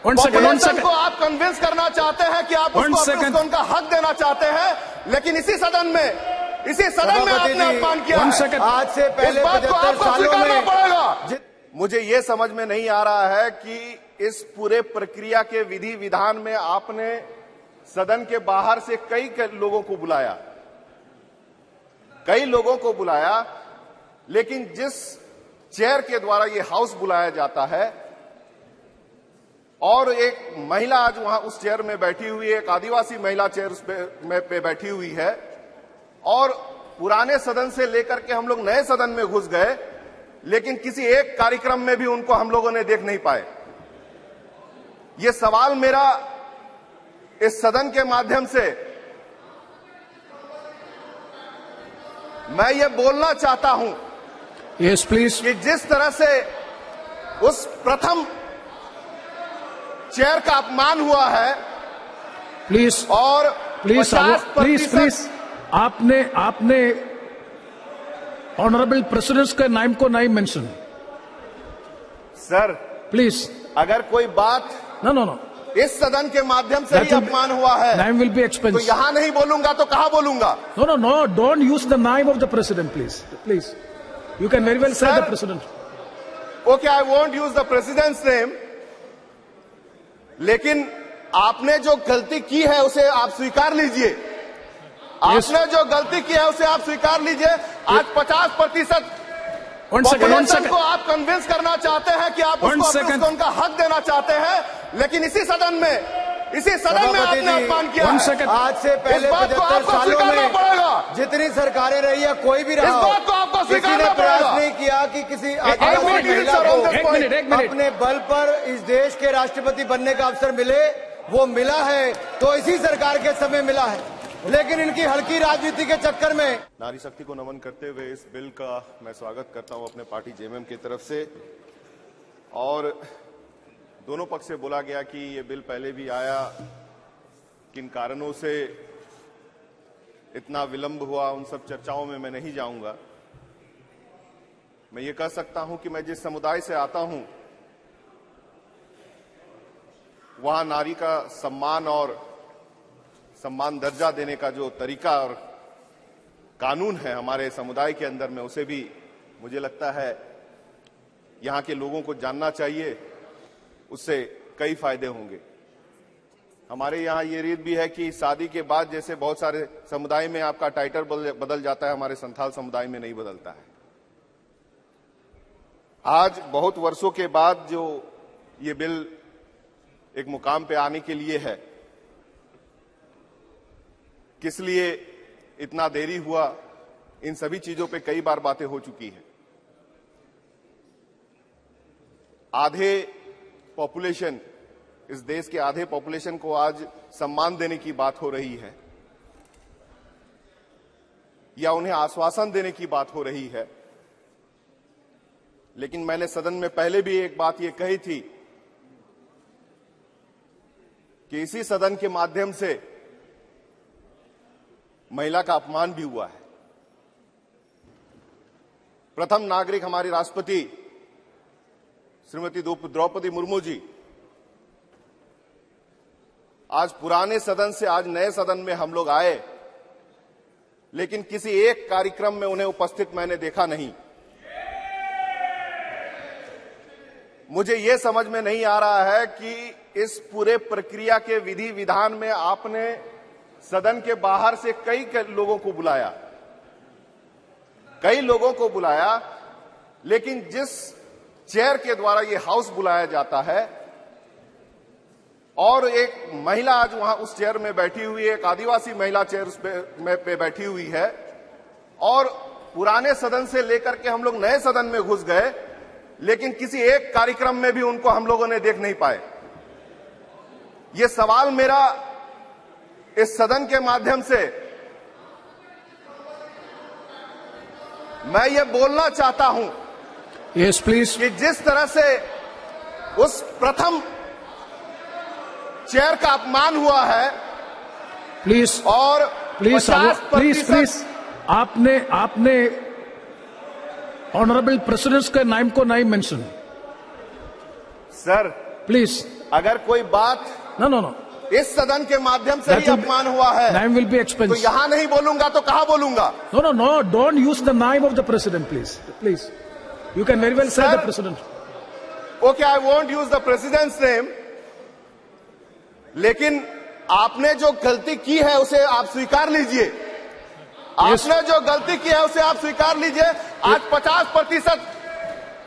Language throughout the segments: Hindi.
पॉपुलेशन को आप कन्विंस करना चाहते हैं कि आप उसको उनका हक देना चाहते हैं, लेकिन इसी सदन में आपने अपमान किया है। आज से पहले इस बात को आपको स्वीकारना पड़ेगा। मुझे ये समझ में नहीं आ रहा है कि इस पूरे प्रक्रिया के विधि विधान में आपने सदन के बाहर से कई लोगों को बुलाया, लेकिन जिस चेयर के द्वारा ये हाउस बुलाया जाता है और एक महिला आज वहां उस चेयर में बैठी हुई है, एक आदिवासी महिला चेयर पे बैठी हुई है, और पुराने सदन से लेकर के हम लोग नए सदन में घुस गए, लेकिन किसी एक कार्यक्रम में भी उनको हम लोगों ने देख नहीं पाए। ये सवाल मेरा इस सदन के माध्यम से मैं ये बोलना चाहता हूं, यस प्लीज, कि जिस तरह से उस प्रथम चेयर का अपमान हुआ है, प्लीज और प्लीज आपने ऑनरेबल प्रेसिडेंट के नाम को नहीं मेंशन। सर प्लीज, अगर कोई बात नो इस सदन के माध्यम से ही अपमान हुआ है, नाम विल बी एक्सपेंस, तो यहां नहीं बोलूंगा तो कहां बोलूंगा? नो डोंट यूज द नाम of the president please you can very well say the president. Okay, I won't use the president's name, लेकिन आपने जो गलती की है उसे आप स्वीकार लीजिए। आपने जो गलती की है उसे आप स्वीकार लीजिए। आज 50% पॉपुलेशन को आप कन्विंस करना चाहते हैं कि आप उसको उनका हक देना चाहते हैं, लेकिन इसी सदन में आपने अपमान किया है। आज से पहले 75 सालों में पड़ेगा। जितनी सरकारें रही है, कोई भी रहा इस बात को आपको किसी ने स्वीकारना प्रयास पड़ेगा। नहीं किया कि किसी आदिवासी महिला को एक मिनट अपने बल पर इस देश के राष्ट्रपति बनने का अवसर मिले। वो मिला है तो इसी सरकार के समय मिला है, लेकिन इनकी हल्की राजनीति के चक्कर में। नारी शक्ति को नमन करते हुए इस बिल का मैं स्वागत करता हूं अपने पार्टी जेएमएम की तरफ से। और दोनों पक्ष से बोला गया कि ये बिल पहले भी आया, किन कारणों से इतना विलंब हुआ, उन सब चर्चाओं में मैं नहीं जाऊंगा। मैं ये कह सकता हूं कि मैं जिस समुदाय से आता हूं वहां नारी का सम्मान और सम्मान दर्जा देने का जो तरीका और कानून है हमारे समुदाय के अंदर में, उसे भी मुझे लगता है यहां के लोगों को जानना चाहिए। उससे कई फायदे होंगे। हमारे यहां ये रीत भी है कि शादी के बाद जैसे बहुत सारे समुदाय में आपका टाइटल बदल जाता है, हमारे संथाल समुदाय में नहीं बदलता है। आज बहुत वर्षों के बाद जो ये बिल एक मुकाम पे आने के लिए है, किस लिए इतना देरी हुआ, इन सभी चीजों पे कई बार बातें हो चुकी हैं। आधे पॉपुलेशन, इस देश के आधे पॉपुलेशन को आज सम्मान देने की बात हो रही है या उन्हें आश्वासन देने की बात हो रही है, लेकिन मैंने सदन में पहले भी एक बात ये कही थी कि इसी सदन के माध्यम से महिला का अपमान भी हुआ है। प्रथम नागरिक हमारी राष्ट्रपति श्रीमती द्रौपदी मुर्मू जी आज पुराने सदन से आज नए सदन में हम लोग आए, लेकिन किसी एक कार्यक्रम में उन्हें उपस्थित मैंने देखा नहीं। मुझे यह समझ में नहीं आ रहा है कि इस पूरे प्रक्रिया के विधि विधान में आपने सदन के बाहर से कई लोगों को बुलाया, लेकिन जिस चेयर के द्वारा ये हाउस बुलाया जाता है और एक महिला आज वहां उस चेयर में बैठी हुई है, एक आदिवासी महिला चेयर पे बैठी हुई है, और पुराने सदन से लेकर के हम लोग नए सदन में घुस गए, लेकिन किसी एक कार्यक्रम में भी उनको हम लोगों ने देख नहीं पाए। ये सवाल मेरा इस सदन के माध्यम से मैं ये बोलना चाहता हूं, यस प्लीज, कि जिस तरह से उस प्रथम चेयर का अपमान हुआ है, प्लीज, और प्लीज आपने ऑनरेबल प्रेसिडेंट के नाम को नहीं मेंशन। Sir Please. अगर कोई बात No. इस सदन के माध्यम से That ही will be- अपमान हुआ है Name will be तो expensed. यहां नहीं बोलूंगा तो कहां बोलूंगा? No. Don't use the name of the president, please. Please. You can very well say Sir. the president. Okay, I won't use the president's name, लेकिन आपने जो गलती की है उसे आप स्वीकार लीजिए। आपने जो गलती की है उसे आप स्वीकार लीजिए। आज 50%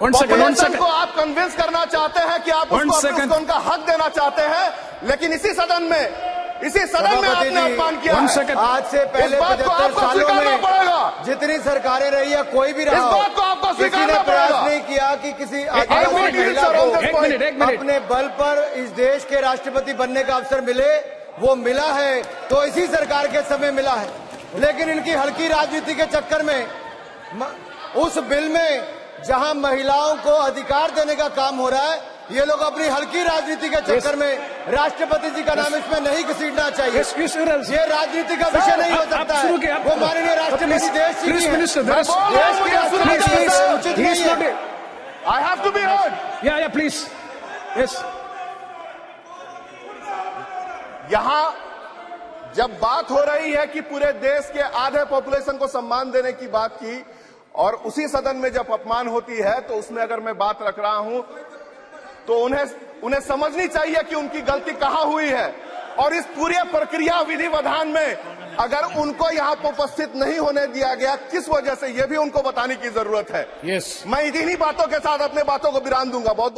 One second. पॉपुलेशन को आप कन्विंस करना चाहते हैं कि आप One उसको second. उनका हक देना चाहते हैं, लेकिन इसी सदन में सभापति आपने जी, अपमान किया one है। second. आज से पहले इस बात को 75 आपको सालों स्वीकारना में पड़ेगा। जितनी सरकारें रही है कोई भी रहा इस हो, बात को आपको किसी ने स्वीकारना प्रयास पड़ेगा। नहीं किया कि किसी I Adivasi want you to महिला sir on को this point. एक मिनट। अपने बल पर इस देश के राष्ट्रपति बनने का अवसर मिले, वो मिला है तो इसी सरकार के समय मिला है। लेकिन इनकी हल्की राजनीति के चक्कर में उस बिल में जहां महिलाओं को अधिकार देने का काम हो रहा है, ये लोग अपनी हल्की राजनीति के चक्कर में राष्ट्रपति जी का नाम इसमें नहीं घसीटना चाहिए। ये राजनीति का विषय नहीं हो सकता है। वो माननीय राष्ट्रपति देश की Please, है। Minister. देश की राष्ट्रपति का उचित नहीं है। I have to be heard. Yeah, please. Yes. यहां जब बात हो रही है कि पूरे देश के आधे पॉपुलेशन को सम्मान देने की बात की, और उसी सदन में जब अपमान होती है तो उसमें अगर मैं बात रख रहा हूं तो उन्हें समझनी चाहिए कि उनकी गलती कहां हुई है, और इस पूरे प्रक्रिया विधि विधान में अगर उनको यहां पर उपस्थित नहीं होने दिया गया किस वजह से, यह भी उनको बताने की जरूरत है। Yes. मैं इन्हीं बातों के साथ अपने बातों को विराम दूंगा। बहुत